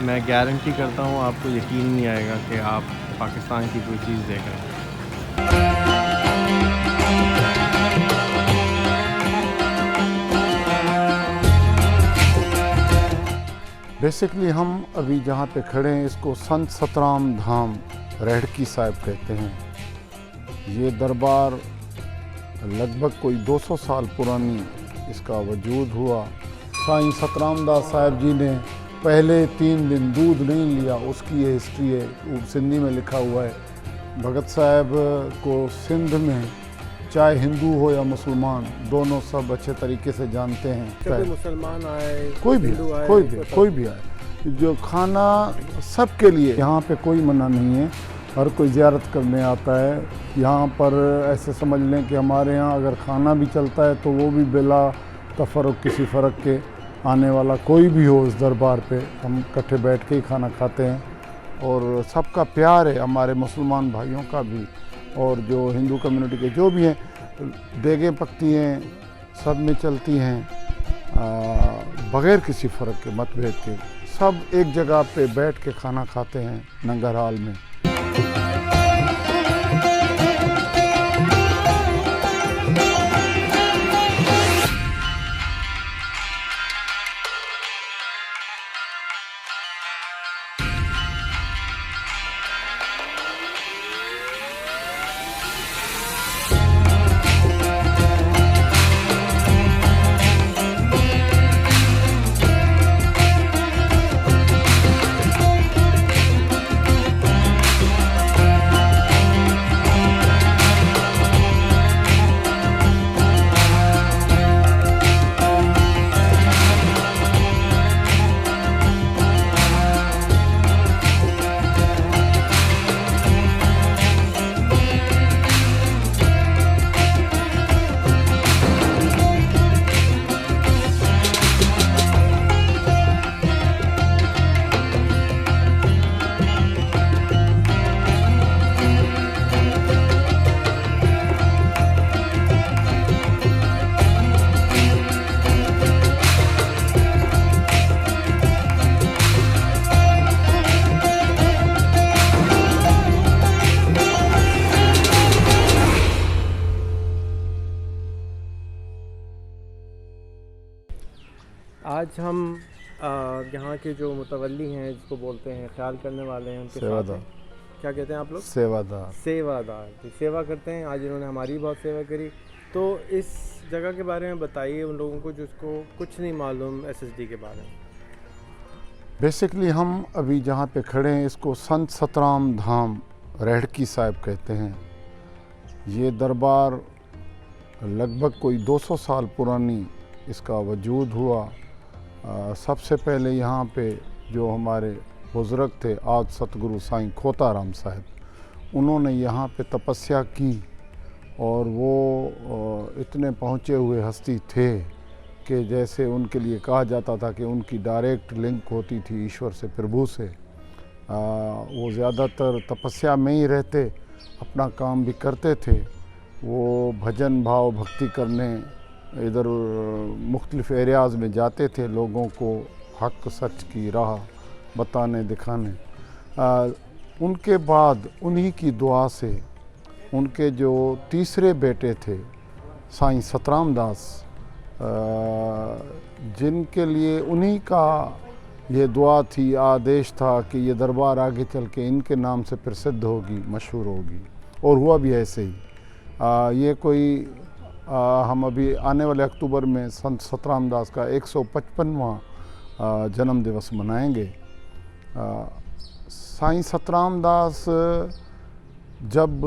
मैं गारंटी करता हूँ आपको यकीन नहीं आएगा कि आप पाकिस्तान की कोई चीज़ देख रहे हैं। बेसिकली हम अभी जहाँ पे खड़े हैं इसको संत सतराम धाम रेहड़की साहिब कहते हैं। ये दरबार लगभग कोई 200 साल पुरानी इसका वजूद हुआ। साईं सतराम दास साहिब जी ने पहले 3 दिन दूध नहीं लिया, उसकी ये हिस्ट्री है, वो सिंधी में लिखा हुआ है। भगत साहब को सिंध में चाहे हिंदू हो या मुसलमान दोनों सब अच्छे तरीके से जानते हैं। कोई मुसलमान आए, कोई भी हिंदू आए, कोई भी आए, जो खाना सबके लिए, यहाँ पे कोई मना नहीं है, हर कोई ज़ियारत करने आता है। यहाँ पर ऐसे समझ लें कि हमारे यहाँ अगर खाना भी चलता है तो वो भी बिला तफर्रुक किसी फ़र्क के, आने वाला कोई भी हो इस दरबार पे हम इकट्ठे बैठ के ही खाना खाते हैं। और सबका प्यार है, हमारे मुसलमान भाइयों का भी और जो हिंदू कम्युनिटी के जो भी हैं। देगें पकती हैं, सब में चलती हैं, बग़ैर किसी फ़र्क के, मतभेद के, सब एक जगह पे बैठ के खाना खाते हैं लंगर हाल में। आज हम यहाँ के जो मुतवल्ली हैं, जिसको बोलते हैं ख्याल करने वाले हैं, उनके साथ सेवादार। हैं। क्या कहते हैं आप लोग? सेवादार। सेवादार, तो सेवा करते हैं। आज इन्होंने हमारी बहुत सेवा करी। तो इस जगह के बारे में बताइए उन लोगों को जिसको कुछ नहीं मालूम SSD के बारे में। बेसिकली हम अभी जहाँ पे खड़े हैं इसको संत सतराम धाम रेहड़की साहिब कहते हैं। ये दरबार लगभग कोई 200 साल पुरानी इसका वजूद हुआ। सबसे पहले यहाँ पे जो हमारे बुज़ुर्ग थे आज सतगुरु साईं खोताराम साहिब, उन्होंने यहाँ पे तपस्या की और वो इतने पहुँचे हुए हस्ती थे कि जैसे उनके लिए कहा जाता था कि उनकी डायरेक्ट लिंक होती थी ईश्वर से, प्रभु से। वो ज़्यादातर तपस्या में ही रहते, अपना काम भी करते थे। वो भजन भाव भक्ति करने इधर मुख्तलिफ़ एरियाज़ में जाते थे, लोगों को हक सच की राह बताने दिखाने। उनके बाद उन्हीं की दुआ से उनके जो तीसरे बेटे थे साईं सतराम दास, जिनके लिए उन्हीं का ये दुआ थी, आदेश था कि ये दरबार आगे चल के इनके नाम से प्रसिद्ध होगी, मशहूर होगी, और हुआ भी ऐसे ही। ये कोई हम अभी आने वाले अक्टूबर में संत सतराम दास का 155वां जन्म दिवस मनाएंगे। साईं सतराम दास जब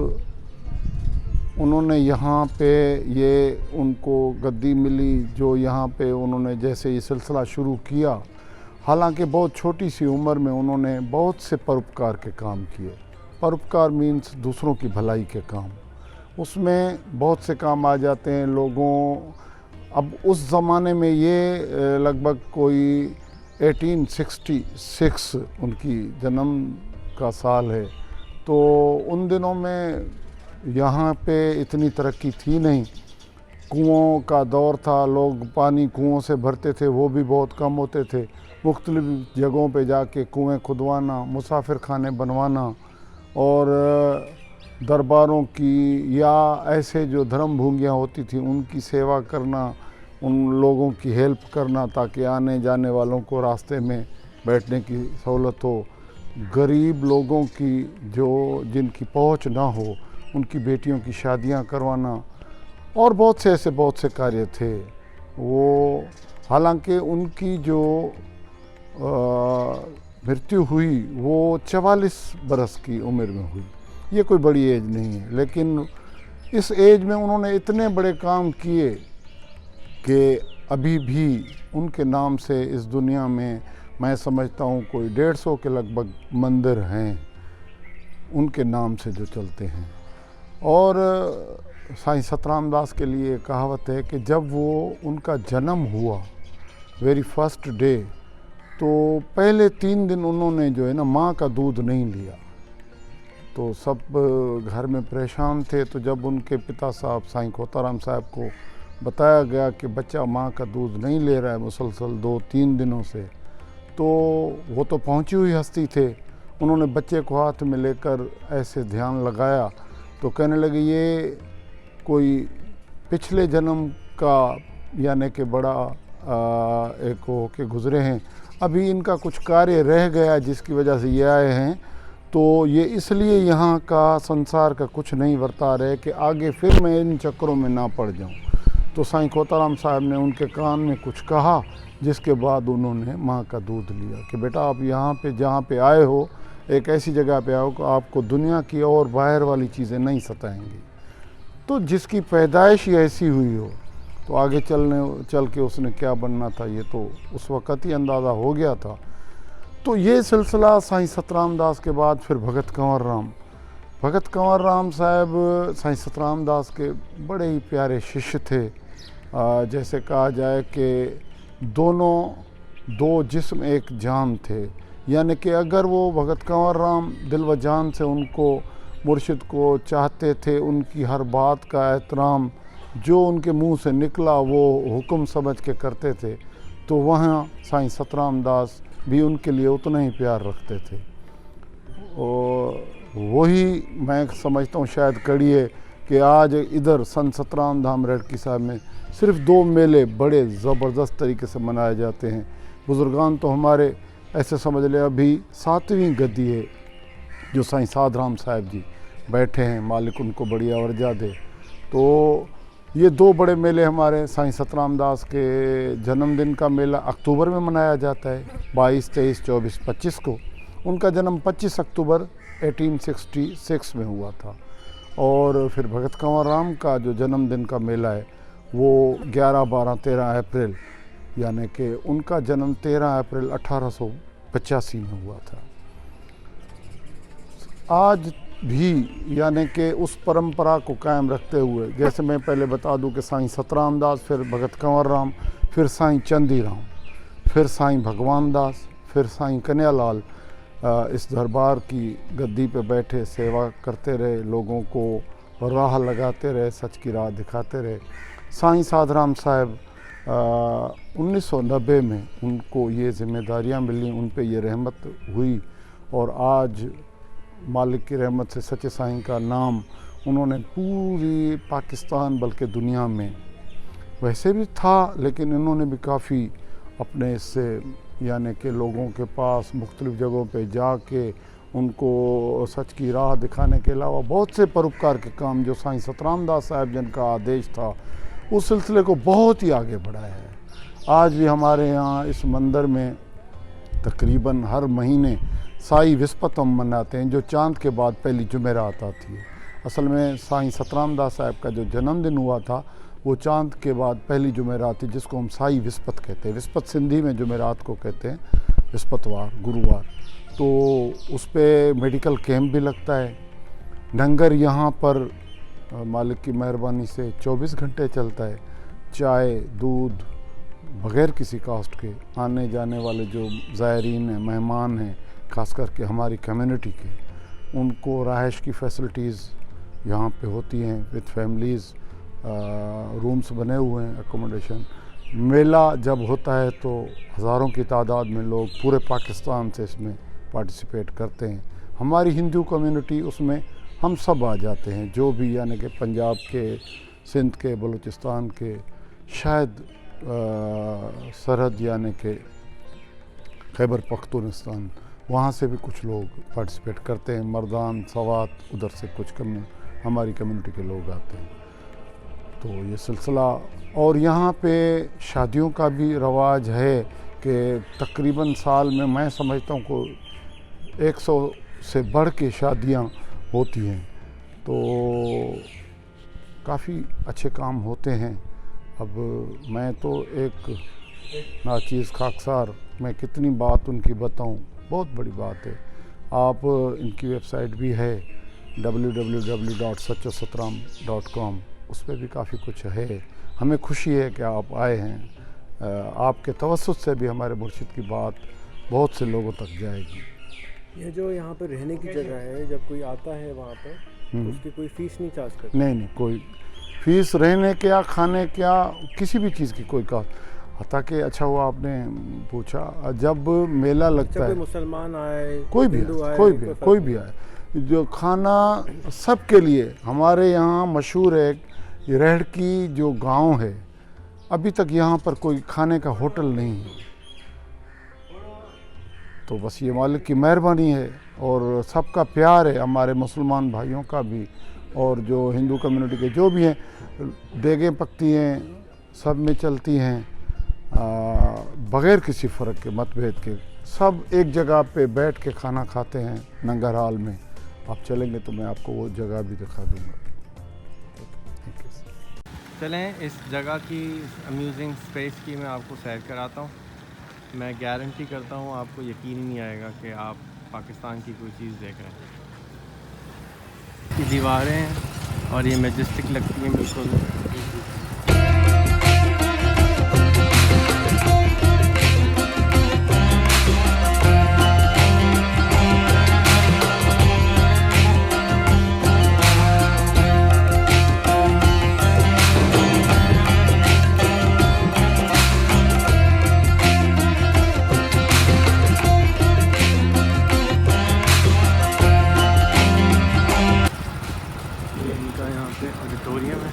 उन्होंने यहाँ पे ये उनको गद्दी मिली, जो यहाँ पे उन्होंने जैसे ये सिलसिला शुरू किया, हालांकि बहुत छोटी सी उम्र में उन्होंने बहुत से परोपकार के काम किए। परोपकार मीन्स दूसरों की भलाई के काम, उसमें बहुत से काम आ जाते हैं लोगों। अब उस ज़माने में ये लगभग कोई 1866 उनकी जन्म का साल है, तो उन दिनों में यहाँ पे इतनी तरक्की थी नहीं। कुओं का दौर था, लोग पानी कुओं से भरते थे, वो भी बहुत कम होते थे। मुख्तलिफ़ जगहों पे जाके कुएं खुदवाना, मुसाफिर खाने बनवाना और दरबारों की या ऐसे जो धर्म भूमियाँ होती थी उनकी सेवा करना, उन लोगों की हेल्प करना ताकि आने जाने वालों को रास्ते में बैठने की सहूलत हो। गरीब लोगों की जो जिनकी पहुंच ना हो उनकी बेटियों की शादियां करवाना और बहुत से कार्य थे वो। हालांकि उनकी जो मृत्यु हुई वो 44 बरस की उम्र में हुई। ये कोई बड़ी एज नहीं है, लेकिन इस एज में उन्होंने इतने बड़े काम किए कि अभी भी उनके नाम से इस दुनिया में मैं समझता हूँ कोई 150 के लगभग मंदिर हैं उनके नाम से जो चलते हैं। और साईं सतराम दास के लिए कहावत है कि जब वो उनका जन्म हुआ वेरी फर्स्ट डे, तो पहले 3 दिन उन्होंने जो है ना माँ का दूध नहीं लिया। तो सब घर में परेशान थे। तो जब उनके पिता साहब साईं खोताराम साहब को बताया गया कि बच्चा माँ का दूध नहीं ले रहा है मुसलसल 2-3 दिनों से, तो वो तो पहुंची हुई हस्ती थे। उन्होंने बच्चे को हाथ में लेकर ऐसे ध्यान लगाया तो कहने लगे ये कोई पिछले जन्म का यानी कि बड़ा एक हो के गुज़रे हैं, अभी इनका कुछ कार्य रह गया जिसकी वजह से ये आए हैं, तो ये इसलिए यहाँ का संसार का कुछ नहीं वर्ता रहे कि आगे फिर मैं इन चक्करों में ना पड़ जाऊँ। तो साईं खोताराम साहब ने उनके कान में कुछ कहा, जिसके बाद उन्होंने माँ का दूध लिया कि बेटा आप यहाँ पे जहाँ पे आए हो एक ऐसी जगह पे आओ कि आपको दुनिया की और बाहर वाली चीज़ें नहीं सताएंगी। तो जिसकी पैदाइश ही ऐसी हुई हो तो आगे चल के उसने क्या बनना था ये तो उस वक़्त ही अंदाज़ा हो गया था। तो ये सिलसिला साईं सतराम दास के बाद फिर भगत कंवर राम साहब साईं सतराम दास के बड़े ही प्यारे शिष्य थे। जैसे कहा जाए कि दोनों दो जिस्म एक जान थे, यानी कि अगर वो भगत कंवर राम दिल व जान से उनको मुर्शिद को चाहते थे, उनकी हर बात का एहतराम जो उनके मुंह से निकला वो हुक्म समझ के करते थे, तो वहाँ साईं सतराम दास भी उनके लिए उतना ही प्यार रखते थे। और वही मैं समझता हूँ शायद कड़ी है कि आज इधर संत सतराम धाम रेडकी साहब में सिर्फ 2 मेले बड़े ज़बरदस्त तरीके से मनाए जाते हैं। बुज़ुर्गान तो हमारे ऐसे समझ ले अभी 7वीं गद्दी है जो साईं साधराम साहब जी बैठे हैं, मालिक उनको बढ़िया वर्जा दे। तो ये 2 बड़े मेले हमारे साईं सतराम दास के जन्मदिन का मेला अक्टूबर में मनाया जाता है 22, 23, 24, 25 को। उनका जन्म 25 अक्टूबर 1866 में हुआ था। और फिर भगत कंवर राम का जो जन्मदिन का मेला है वो 11, 12, 13 अप्रैल, यानी कि उनका जन्म 13 अप्रैल 1885 में हुआ था। आज भी यानी कि उस परंपरा को कायम रखते हुए, जैसे मैं पहले बता दूं कि साईं सतराम दास, फिर भगत कंवर राम, फिर साईं चंदी राम, फिर साईं भगवान दास, फिर साईं कन्हैयालाल इस दरबार की गद्दी पे बैठे सेवा करते रहे, लोगों को राह लगाते रहे, सच की राह दिखाते रहे। साईं साधराम साहब 1990 में उनको ये जिम्मेदारियां मिली, उन पे ये रहमत हुई और आज मालिक की रहमत से सच्चे साईं का नाम उन्होंने पूरी पाकिस्तान बल्कि दुनिया में वैसे भी था, लेकिन इन्होंने भी काफ़ी अपने इससे यानी कि लोगों के पास मुख्तलिफ़ जगहों पे जाके उनको सच की राह दिखाने के अलावा बहुत से परोपकार के काम जो साईं सतराम दास साहब जिनका आदेश था उस सिलसिले को बहुत ही आगे बढ़ाया है। आज भी हमारे यहाँ इस मंदिर में तकरीबन हर महीने साई विस्पतम मनाते हैं, जो चांद के बाद पहली जुमेरात आती है। असल में साईं सतराम दास साहब का जो जन्मदिन हुआ था वो चांद के बाद पहली जुमेरात थी, जिसको हम साई विस्पत कहते हैं। विस्पत सिंधी में जुमेरात को कहते हैं, विस्पतवार, गुरुवार। तो उस पर मेडिकल कैंप भी लगता है। लंगर यहाँ पर मालिक की मेहरबानी से 24 घंटे चलता है। चाय दूध बग़ैर किसी कास्ट के आने जाने वाले जो ज़ायरीन हैं, मेहमान हैं, ख़ास करके हमारी कम्युनिटी के, उनको रहाइश की फ़ैसिलिटीज़ यहाँ पे होती हैं विद फैमिलीज़। रूम्स बने हुए हैं, एकोमोडेशन। मेला जब होता है तो हज़ारों की तादाद में लोग पूरे पाकिस्तान से इसमें पार्टिसिपेट करते हैं। हमारी हिंदू कम्युनिटी उसमें हम सब आ जाते हैं, जो भी यानी कि पंजाब के, सिंध के, बलूचिस्तान के, शायद सरहद यानी कि खैबर पख्तूनस्तान, वहाँ से भी कुछ लोग पार्टिसिपेट करते हैं। मर्दान, सवात, उधर से कुछ हमारी कम्युनिटी के लोग आते हैं। तो ये सिलसिला, और यहाँ पे शादियों का भी रवाज है कि तकरीबन साल में मैं समझता हूँ को 100 से बढ़ के शादियाँ होती हैं। तो काफ़ी अच्छे काम होते हैं। अब मैं तो एक नाचीज़ खाकसार, मैं कितनी बात उनकी बताऊं, बहुत बड़ी बात है। आप इनकी वेबसाइट भी है www.sachosatram.com, उस पर भी काफ़ी कुछ है। हमें खुशी है कि आप आए हैं। आपके तवस्सुत से भी हमारे मुर्शिद की बात बहुत से लोगों तक जाएगी। ये जो यहाँ पर रहने की जगह है, जब कोई आता है वहाँ पर तो उसकी कोई फ़ीस नहीं चार्ज करते? नहीं, कोई फ़ीस रहने क्या, खाने क्या, किसी भी चीज़ की कोई का। ताकि अच्छा हुआ आपने पूछा। जब मेला लगता है, मुसलमान आए, कोई भी आए, जो खाना सबके लिए। हमारे यहाँ मशहूर है ये रेहड़की जो गांव है, अभी तक यहाँ पर कोई खाने का होटल नहीं है। तो बस ये मालिक की मेहरबानी है और सबका प्यार है, हमारे मुसलमान भाइयों का भी और जो हिंदू कम्युनिटी के जो भी हैं। देगें पकती हैं, सब में चलती हैं, बग़ैर किसी फ़र्क के, मतभेद के। सब एक जगह पे बैठ के खाना खाते हैं नंगर हाल में। आप चलेंगे तो मैं आपको वो जगह भी दिखा दूँगा। चलें, इस जगह की, अम्यूजिंग स्पेस की मैं आपको सैर कराता हूँ। मैं गारंटी करता हूँ आपको यकीन ही नहीं आएगा कि आप पाकिस्तान की कोई चीज़ देख रहे हैं। ये दीवारें हैं और ये मैजेस्टिक लगती हैं बिल्कुल। ऑडिटोरियम है।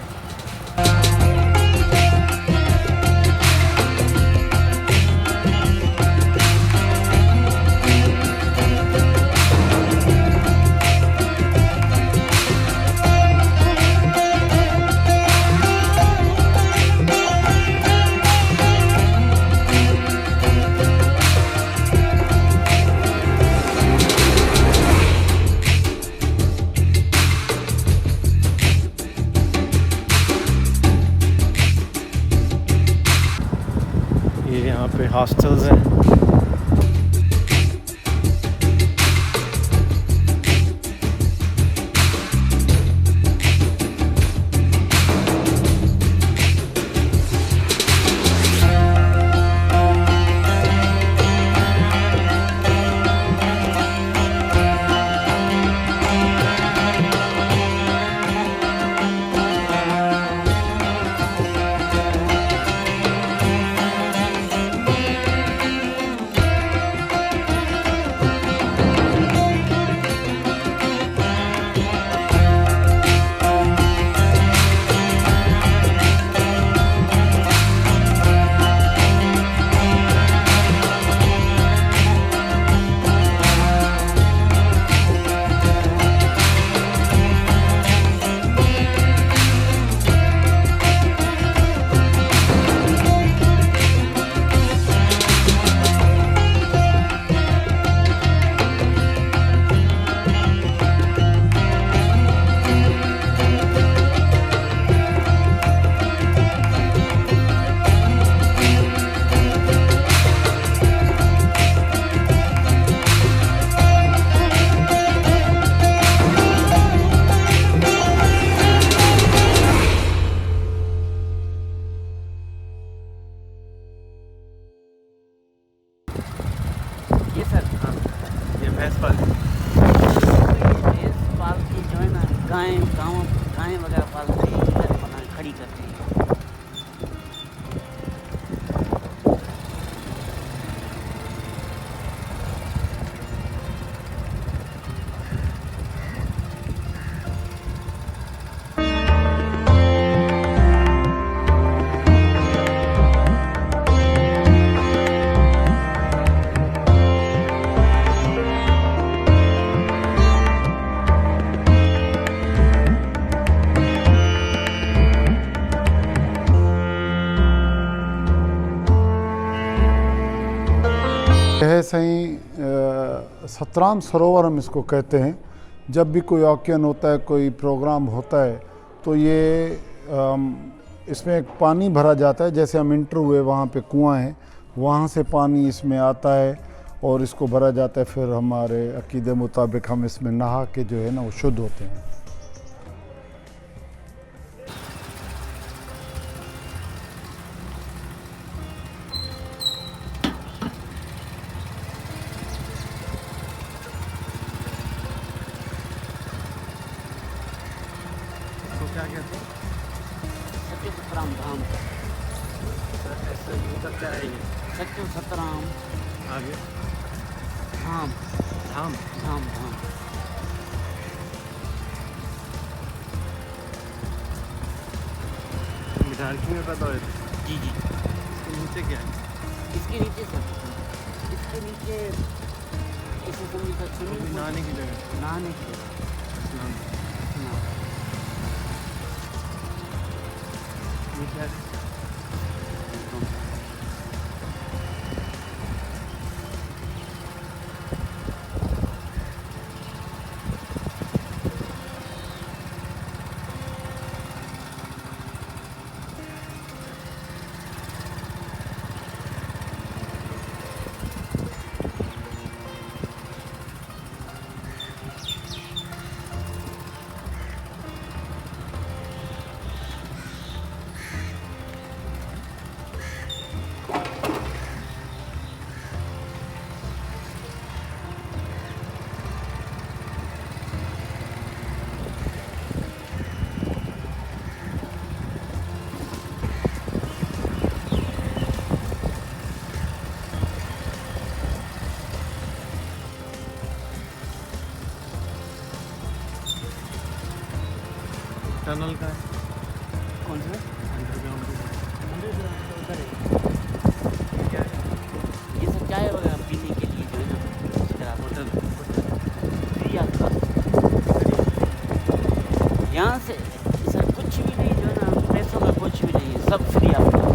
ये यहाँ पे हॉस्टल्स हैं। ये सर, हाँ, ये भैंस पालती भैंस पाल के जो है ना, गाय वगैरह पालते हैं, घर बना खड़ी करते हैं। है सही सतराम सरोवर हम इसको कहते हैं। जब भी कोई ऑकेजन होता है, कोई प्रोग्राम होता है, तो ये इसमें एक पानी भरा जाता है। जैसे हम इंटर हुए, वहाँ पे कुआं है, वहाँ से पानी इसमें आता है और इसको भरा जाता है। फिर हमारे अकीदे मुताबिक हम इसमें नहा के जो है ना वो शुद्ध होते हैं। तो क्या कहते हैं? सत्य सतराम धाम, ऐसा मतलब क्या है ये? सत्य सतराम आगे धाम, धाम। धाम धाम। मिठारकी में पैदा हुए थे। जी जी। इसके नीचे क्या है? इसके नीचे सर, इसके नीचे इसे समझिए वो स्विमिंग भी पूल, नहाने की जगह। नहाने की जगह। स्नान। हाँ। ये क्या है? टनल का है। कौन सा? अंडरग्राउंड उधर है। क्या है? ये सब चाय वगैरह पीने के लिए जो है ना, शराब होटल। फ्री आपका। यहाँ से सर कुछ भी नहीं जो है ना, पैसों में कुछ भी नहीं है, सब फ्री आपका।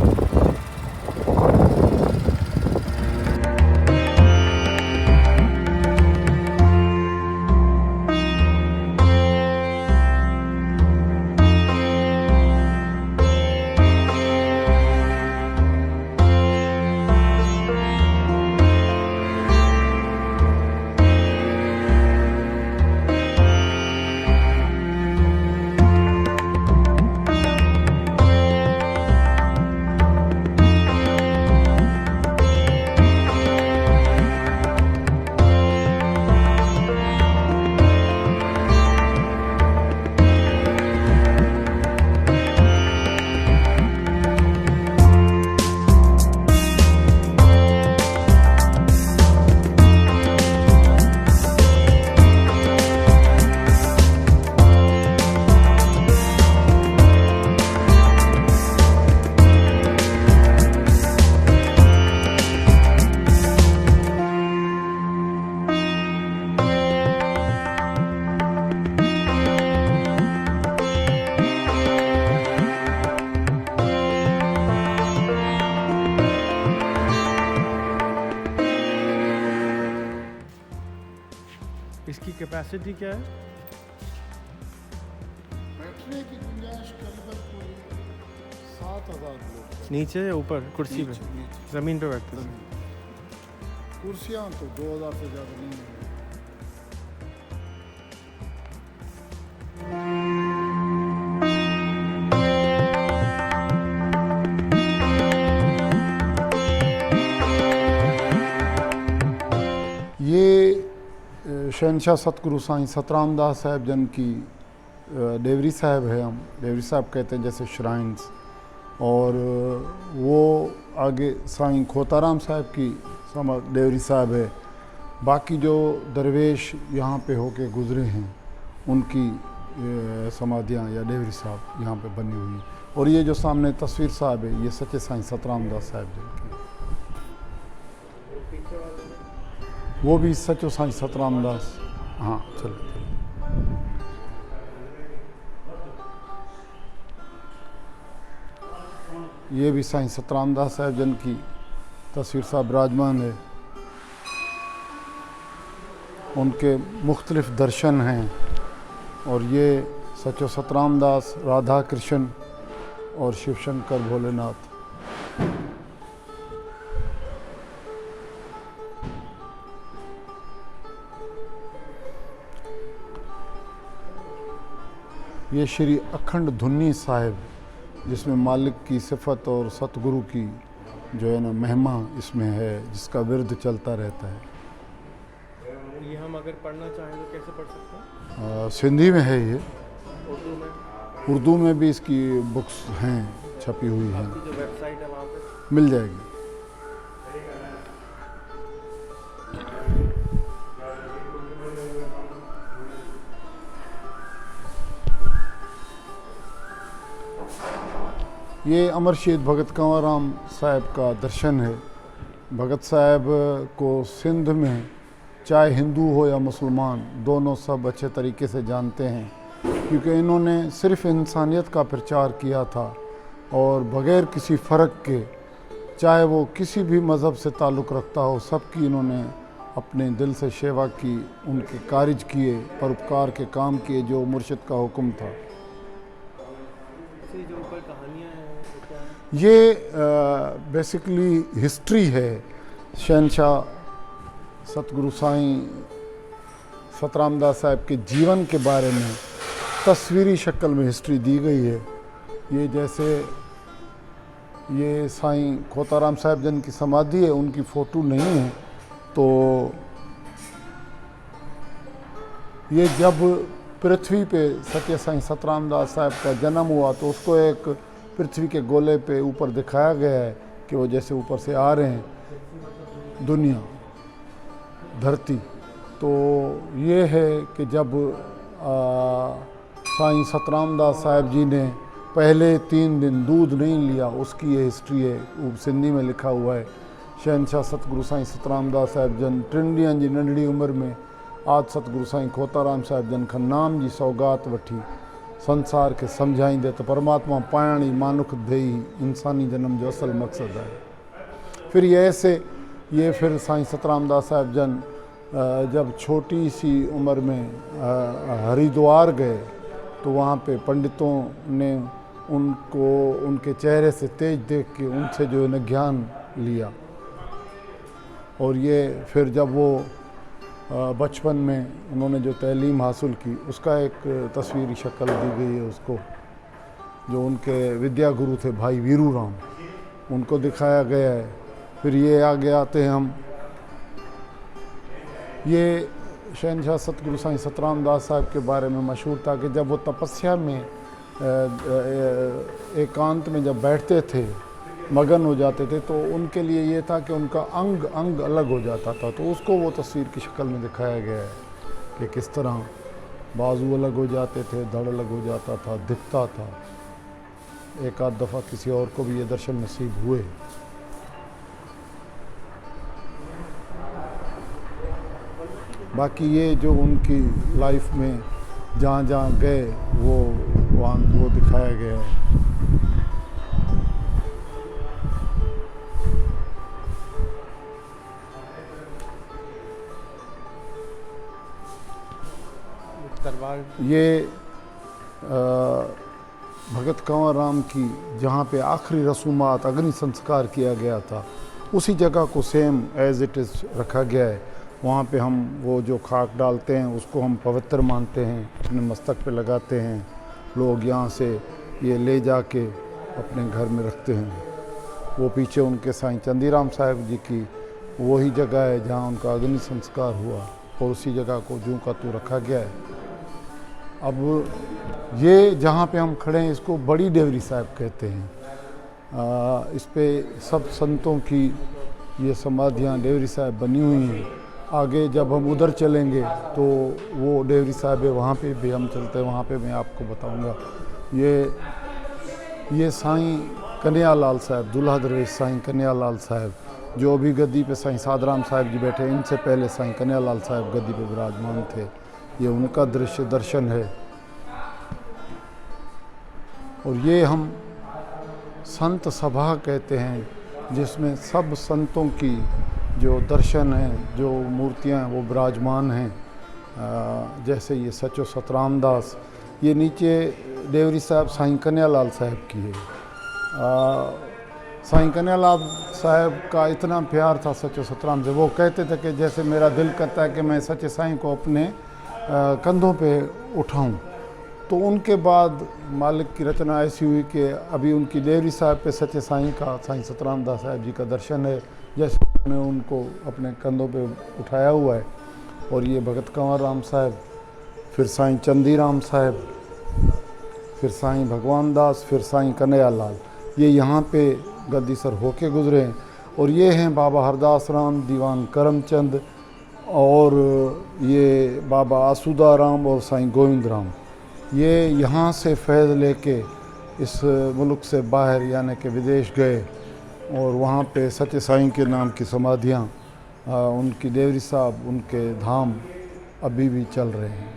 इसकी कैपेसिटी क्या है? बैठने की गुंजाइश करीबन कोई 7,000 लोग। नीचे या ऊपर? कुर्सी पे? नीचे। ज़मीन पे बैठते हैं। कुर्सियाँ तो 2,000 से ज़्यादा नहीं है। ये शहनशाह सतगुरु साईं सतराम दास साहिब जन की डेवरी साहिब है, हम डेवरी साहिब कहते हैं जैसे श्राइन्स। और वो आगे साईं खोताराम साहिब की डेवरी साहिब है। बाकी जो दरवेश यहाँ पे होके गुज़रे हैं उनकी समाधियाँ या डेवरी साहब यहाँ पे बनी हुई। और ये जो सामने तस्वीर साहब है, ये सच्चे साईं सतराम दास साहिब जन की। वो भी सचो साईं सतराम दास। हाँ चलो। ये भी साईं सतराम दास साहिब जन की तस्वीर साहब विराजमान है। उनके मुख्तलिफ दर्शन हैं। और ये सचो सतराम दास, राधा कृष्ण और शिव शंकर भोलेनाथ। ये श्री अखंड धुन्नी साहिब, जिसमें मालिक की सिफत और सतगुरु की जो है ना महिमा इसमें है, जिसका विरद चलता रहता है। ये हम अगर पढ़ना चाहें तो कैसे पढ़ सकते हैं? सिंधी में है ये, उर्दू में? उर्दू में भी इसकी बुक्स हैं, छपी हुई हैं, आपकी जो वेबसाइट है वहाँ पे मिल जाएगी। ये अमर शहीद भगत कंवर राम साहब का दर्शन है। भगत साहब को सिंध में चाहे हिंदू हो या मुसलमान, दोनों सब अच्छे तरीके से जानते हैं, क्योंकि इन्होंने सिर्फ इंसानियत का प्रचार किया था और बग़ैर किसी फ़र्क के, चाहे वो किसी भी मज़हब से ताल्लुक़ रखता हो, सबकी इन्होंने अपने दिल से सेवा की, उनके कार्य किए, परोपकार के काम किए जो मुर्शिद का हुक्म था। जो ऊपर कहानियाँ हैं वो क्या हैं? ये बेसिकली हिस्ट्री है। शहनशाह सतगुरु साईं सतराम दास साहब के जीवन के बारे में तस्वीरी शक्ल में हिस्ट्री दी गई है। ये जैसे ये साईं खोताराम साहब जन की समाधि है, उनकी फ़ोटो नहीं है, तो ये जब पृथ्वी पे सत्य साईं सतराम दास साहब का जन्म हुआ तो उसको एक पृथ्वी के गोले पे ऊपर दिखाया गया है कि वो जैसे ऊपर से आ रहे हैं, दुनिया, धरती। तो ये है कि जब साईं सतराम दास साहब जी ने पहले 3 दिन दूध नहीं लिया, उसकी ये हिस्ट्री है, वो सिंधी में लिखा हुआ है। शहनशाह सतगुरु साईं सतराम दास साहब जन टिंडियन जी नंढड़ी उम्र में आज सतगुरु साईं खोताराम साहब जन खां नाम जी सौगात वठी संसार के समझाईंदे तो परमात्मा पाणी मानुख देई इंसानी जन्म जो असल मकसद है। फिर ये ऐसे ये फिर साईं सतराम दास साहब जन जब छोटी सी उम्र में हरिद्वार गए तो वहाँ पे पंडितों ने उनको उनके चेहरे से तेज देख के उनसे जो है न ज्ञान लिया। और ये फिर जब वो बचपन में उन्होंने जो तालीम हासिल की उसका एक तस्वीरी शक्ल दी गई है उसको, जो उनके विद्या गुरु थे भाई वीरू राम, उनको दिखाया गया है। फिर ये आगे आते हैं हम, ये शहनशाह सतगुरु साईं सतराम दास साहब के बारे में मशहूर था कि जब वो तपस्या में एकांत में जब बैठते थे, मगन हो जाते थे, तो उनके लिए ये था कि उनका अंग अंग अलग हो जाता था, तो उसको वो तस्वीर की शक्ल में दिखाया गया है कि किस तरह बाजू अलग हो जाते थे, धड़ अलग हो जाता था, दिखता था। एक आध दफ़ा किसी और को भी ये दर्शन नसीब हुए। बाकी ये जो उनकी लाइफ में जहाँ जहाँ गए वो वहाँ वो दिखाया गया है। दरबार ये भगत कंवर राम की जहाँ पे आखिरी रसूमात अग्नि संस्कार किया गया था, उसी जगह को सेम एज इट इज़ रखा गया है। वहाँ पे हम वो जो खाक डालते हैं उसको हम पवित्र मानते हैं, अपने मस्तक पे लगाते हैं। लोग यहाँ से ये ले जाके अपने घर में रखते हैं। वो पीछे उनके साईं चंदीराम साहब जी की वही जगह है जहाँ उनका अग्नि संस्कार हुआ, और उसी जगह को जूं का तू रखा गया है। अब ये जहाँ पे हम खड़े हैं इसको बड़ी डेवरी साहब कहते हैं। इस पे सब संतों की ये समाधियाँ डेवरी साहब बनी हुई हैं। आगे जब हम उधर चलेंगे तो वो डेवरी साहब है, वहाँ पे भी हम चलते हैं, वहाँ पे मैं आपको बताऊँगा। ये साईं कन्हैयालाल साहब, दूल्हा दरवेश साईं कन्हैयालाल साहब, जो अभी गद्दी पे साईं साधराम साहब जी बैठे, इनसे पहले साईं कन्हैयालाल साहब गद्दी पे विराजमान थे। ये उनका दृश्य दर्शन है। और ये हम संत सभा कहते हैं, जिसमें सब संतों की जो दर्शन हैं, जो मूर्तियां हैं वो विराजमान हैं। जैसे ये सचो सतराम दास, ये नीचे देवरी साहब साईं कन्हैयालाल साहब की है। साईं कन्हैयालाल साहब का इतना प्यार था सचो सतराम से, वो कहते थे कि जैसे मेरा दिल करता है कि मैं सच्चे साईं को अपने कंधों पे उठाऊं। तो उनके बाद मालिक की रचना ऐसी हुई कि अभी उनकी देवरी साहब पे सच्चे साईं का, साईं सतराम दास साहब जी का दर्शन है, जैसे उन्होंने उनको अपने कंधों पे उठाया हुआ है। और ये भगत कंवर राम साहब, फिर साईं चंदीराम साहब, फिर साईं भगवान दास, फिर साईं कन्हैयालाल, ये यहाँ पे गद्दी सर होके गुजरे हैं। और ये हैं बाबा हरदास राम, दीवान करमचंद, और ये बाबा आसूदा राम और साईं गोविंद राम। ये यहाँ से फैज़ लेके इस मुल्क से बाहर यानी कि विदेश गए और वहाँ पे सच्चे साईं के नाम की समाधियाँ, उनकी देवरी साहब, उनके धाम अभी भी चल रहे हैं।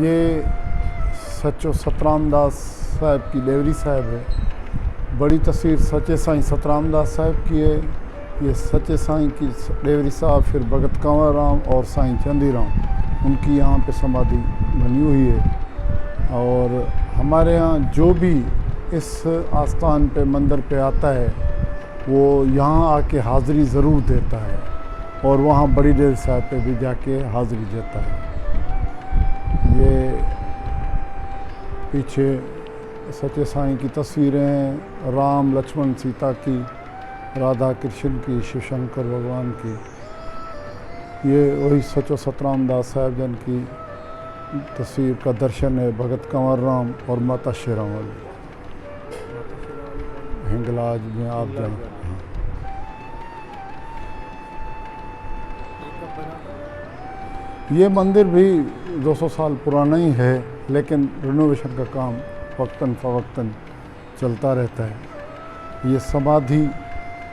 ये सचो सतराम दास साहब की देवरी साहब है। बड़ी तस्वीर सच्चे साईं सतराम दास साहब की है। ये सच्चे साईं की देवरी साहब, फिर भगत कंवर राम और साईं चंदीराम, उनकी यहाँ पे समाधि बनी हुई है। और हमारे यहाँ जो भी इस आस्थान पे मंदिर पे आता है वो यहाँ आके हाज़िरी ज़रूर देता है और वहाँ बड़ी देवरी साहब पे भी जाके हाज़िरी देता है। ये पीछे सच्चे साईं की तस्वीरें हैं, राम लक्ष्मण सीता की, राधा कृष्ण की, शिव शंकर भगवान की। ये वही सचो सतराम दास साहब जन की तस्वीर का दर्शन है, भगत कंवर राम और माता शेरावाली हिंगलाज में आप जान। ये मंदिर भी 200 साल पुराना ही है, लेकिन रिनोवेशन का काम वक्तन फ़वक्तन चलता रहता है। ये समाधि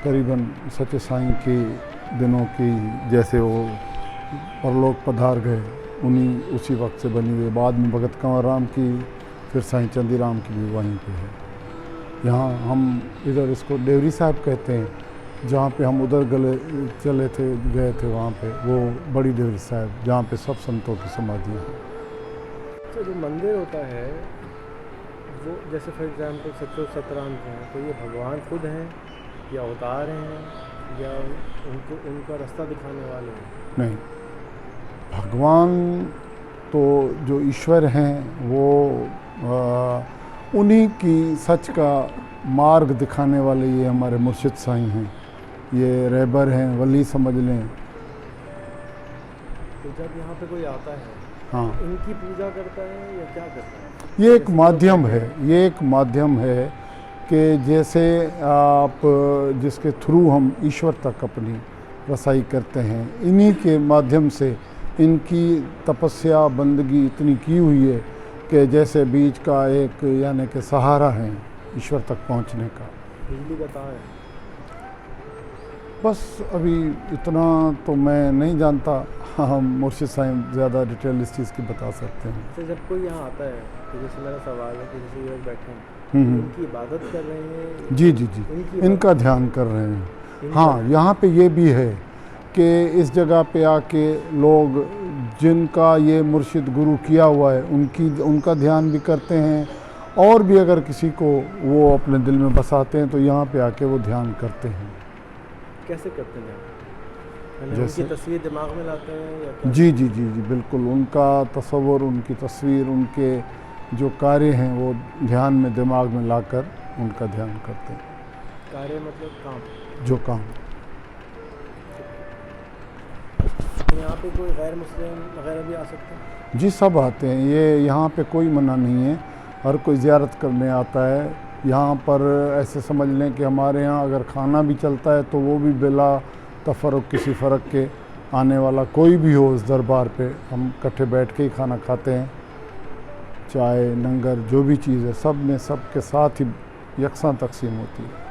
करीबन सच्चे साईं के दिनों की, जैसे वो परलोक पधार गए उसी वक्त से बनी हुई। बाद में भगत कंवर राम की, फिर साईं चंदीराम की भी वहीं पे है। यहाँ हम इधर इसको देवरी साहब कहते हैं, जहाँ पे हम उधर गए थे वहाँ पे वो बड़ी देवरी साहब, जहाँ पे सब संतों की समाधियाँ हैं। तो जो मंदिर होता है वो जैसे फॉर एग्जांपल सचो सतराम के हैं, तो ये भगवान खुद हैं या अवतार हैं या उनका रास्ता दिखाने वाले हैं? नहीं, भगवान तो जो ईश्वर हैं वो उन्हीं की सच का मार्ग दिखाने वाले ये हमारे मुर्शिद साईं हैं। ये रहबर हैं, वली समझ लें। तो जब यहाँ पे कोई आता है, हाँ, इनकी पूजा करता है या क्या करता है? ये एक माध्यम है, ये एक माध्यम है कि जैसे आप जिसके थ्रू हम ईश्वर तक अपनी रसाई करते हैं, इन्हीं के माध्यम से इनकी तपस्या बंदगी इतनी की हुई है कि जैसे बीज का एक यानी कि सहारा है ईश्वर तक पहुंचने का। बिजली का तार है। बस अभी इतना तो मैं नहीं जानता, हम मुर्शिद साईं ज़्यादा डिटेल इस चीज़ की बता सकते हैं। तो जब कोई यहाँ आता है, तो जैसे मेरा सवाल है कि जैसे ये लोग बैठे हैं, उनकी इबादत कर रहे हैं? जी जी जी, इनका ध्यान कर रहे हैं। हाँ, यहाँ पे ये भी है कि इस जगह पे आके लोग जिनका ये मुर्शिद गुरु किया हुआ है उनका ध्यान भी करते हैं और भी अगर किसी को वो अपने दिल में बसाते हैं तो यहाँ पे आके वो ध्यान करते हैं। कैसे करते हैं? यानी जैसे- उनकी तस्वीर दिमाग में लाते हैं या क्या? जी जी जी जी बिल्कुल, उनका तस्वुर, उनकी तस्वीर, उनके जो कार्य हैं वो ध्यान में, दिमाग में लाकर उनका ध्यान करते हैं। कार्य मतलब काम। जो काम यहाँ पे कोई गैर मुस्लिम वगैरह भी आ सकते हैं? जी सब आते हैं, ये यहाँ पे कोई मना नहीं है, हर कोई ज़ियारत करने आता है। यहाँ पर ऐसे समझ लें कि हमारे यहाँ अगर खाना भी चलता है तो वो भी बिला तफर्रुक किसी फ़र्क के, आने वाला कोई भी हो इस दरबार पे हम इकट्ठे बैठ के ही खाना खाते हैं। चाय लंगर जो भी चीज़ है सब में सबके साथ ही यकसां तकसीम होती है।